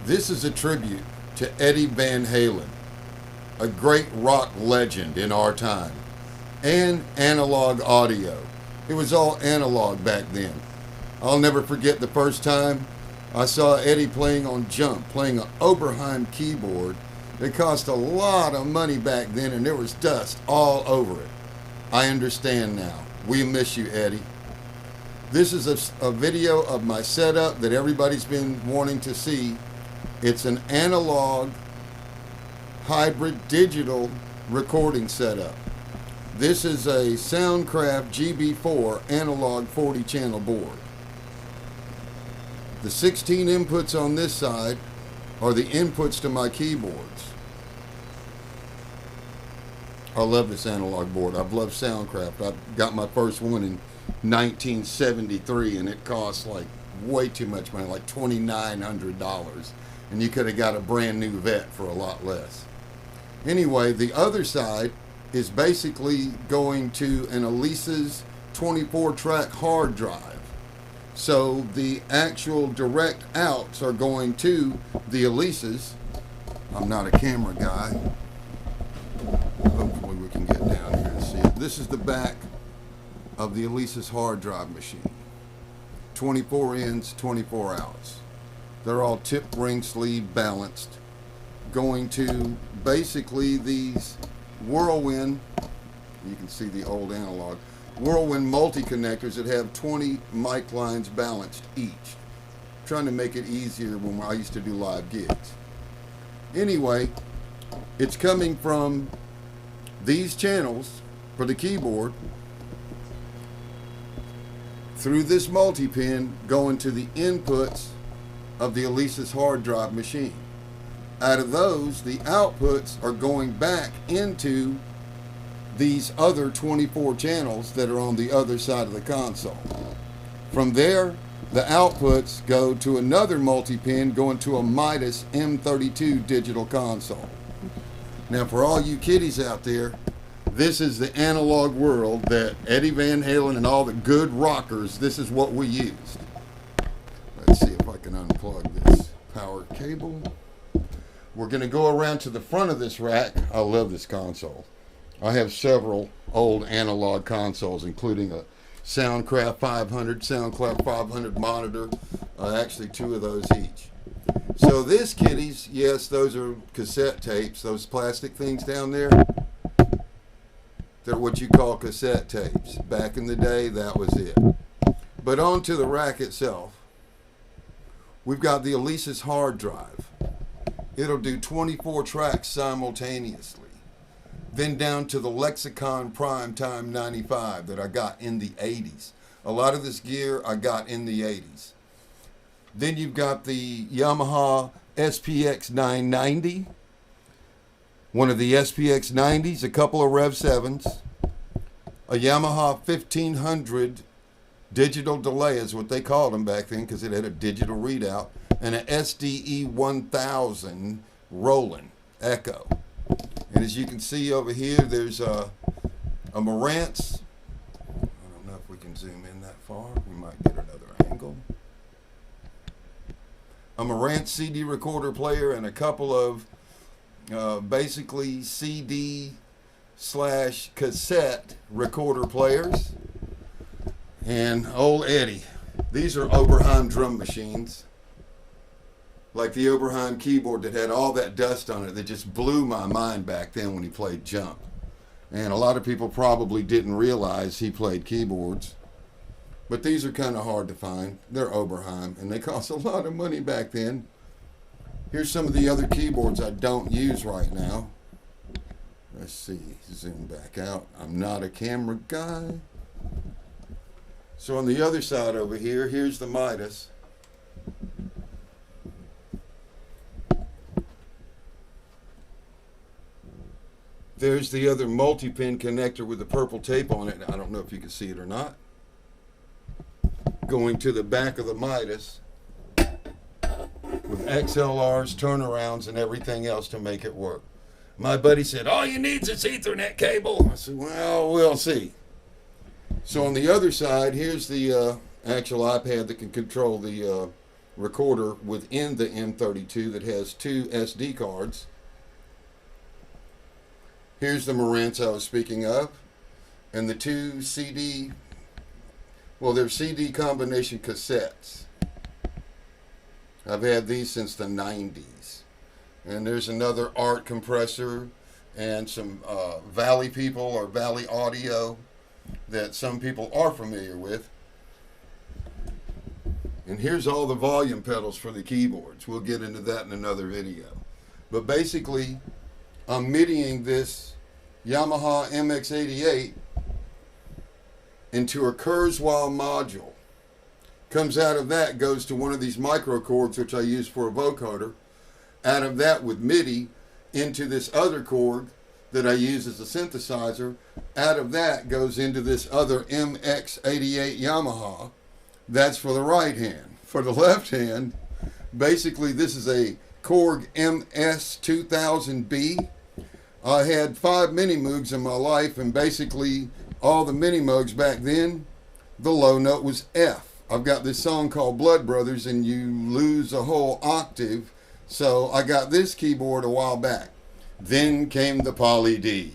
This is a tribute to Eddie Van Halen, a great rock legend in our time, and analog audio. It was all analog back then. I'll never forget the first time I saw Eddie playing on Jump, playing an Oberheim keyboard. It cost a lot of money back then and there was dust all over it. I understand now. We miss you, Eddie. This is a video of my setup that everybody's been wanting to see. It's an analog hybrid digital recording setup. This is a Soundcraft GB4 analog 40 channel board. The 16 inputs on this side are the inputs to my keyboards. I love this analog board. I've loved Soundcraft. I got my first one in 1973 and it cost like way too much money, like $2,900. And you could have got a brand new Vet for a lot less. Anyway, the other side is basically going to an Elisa's 24-track hard drive. So the actual direct outs are going to the Elisa's. I'm not a camera guy. Hopefully we can get down here and see it. This is the back of the Elisa's hard drive machine. 24 ins, 24 outs. They're all tip ring sleeve balanced. Going to basically these Whirlwind, you can see the old analog, Whirlwind multi-connectors that have 20 mic lines balanced each. Trying to make it easier when I used to do live gigs. Anyway, it's coming from these channels for the keyboard through this multi-pin going to the inputs of the Elisa's hard drive machine. Out of those, the outputs are going back into these other 24 channels that are on the other side of the console. From there, the outputs go to another multi-pin going to a Midas M32 digital console. Now for all you kiddies out there, this is the analog world that Eddie Van Halen and all the good rockers, this is what we used. Let's see if I can unplug this power cable. We're going to go around to the front of this rack. I love this console. I have several old analog consoles, including a Soundcraft 500, Soundcraft 500 monitor, actually two of those each. So this, kiddies, yes, those are cassette tapes, those plastic things down there. They're what you call cassette tapes. Back in the day, that was it. But on to the rack itself. We've got the Elisa's hard drive. It'll do 24 tracks simultaneously. Then down to the Lexicon Primetime 95 that I got in the 80s. A lot of this gear I got in the 80s. Then you've got the Yamaha SPX 990. One of the SPX 90s, a couple of Rev 7s, a Yamaha 1500 digital delay is what they called them back then because it had a digital readout, and an SDE 1000 Roland Echo. And as you can see over here, there's a Marantz. I don't know if we can zoom in that far. We might get another angle. A Marantz CD recorder player and a couple of basically CD/cassette recorder players. And old Eddie. These are Oberheim drum machines. Like the Oberheim keyboard that had all that dust on it that just blew my mind back then when he played Jump. And a lot of people probably didn't realize he played keyboards. But these are kind of hard to find. They're Oberheim and they cost a lot of money back then. Here's some of the other keyboards I don't use right now. Let's see, zoom back out. I'm not a camera guy. So on the other side over here, here's the Midas. There's the other multi-pin connector with the purple tape on it. I don't know if you can see it or not. Going to the back of the Midas with XLRs, turnarounds, and everything else to make it work. My buddy said, all you need is this Ethernet cable. I said, well, we'll see. So on the other side, here's the actual iPad that can control the recorder within the M32 that has 2 SD cards. Here's the Marantz I was speaking of, and the 2 CD, well, they're CD combination cassettes. I've had these since the 90s. And there's another ART compressor and some Valley people or Valley Audio that some people are familiar with. And here's all the volume pedals for the keyboards. We'll get into that in another video. But basically, I'm MIDIing this Yamaha MX88 into a Kurzweil module. Comes out of that, goes to one of these micro cords, which I use for a vocoder. Out of that with MIDI into this other cord that I use as a synthesizer. Out of that goes into this other MX88 Yamaha. That's for the right hand. For the left hand, basically this is a Korg MS2000B. I had 5 Mini Moogs in my life, and basically all the Mini Moogs back then, the low note was F. I've got this song called Blood Brothers, and you lose a whole octave. So I got this keyboard a while back. Then came the Poly D.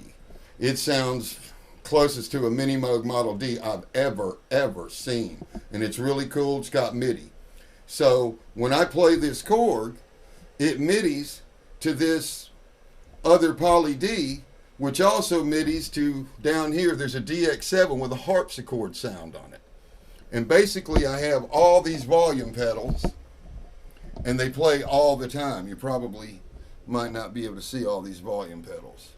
It sounds closest to a Mini Moog Model D I've ever seen. And it's really cool. It's got MIDI. So when I play this Korg, it MIDIs to this other Poly D, which also MIDIs to down here. There's a DX7 with a harpsichord sound on it. And basically I have all these volume pedals, and they play all the time. You probably might not be able to see all these volume pedals.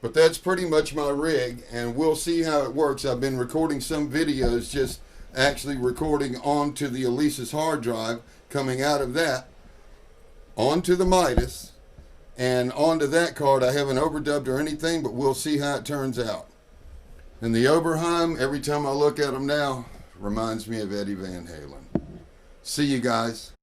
But that's pretty much my rig, and we'll see how it works. I've been recording some videos, just actually recording onto the Alesis hard drive, coming out of that onto the Midas, and onto that card. I haven't overdubbed or anything, but we'll see how it turns out. And the Oberheim, every time I look at them now, reminds me of Eddie Van Halen. See you guys.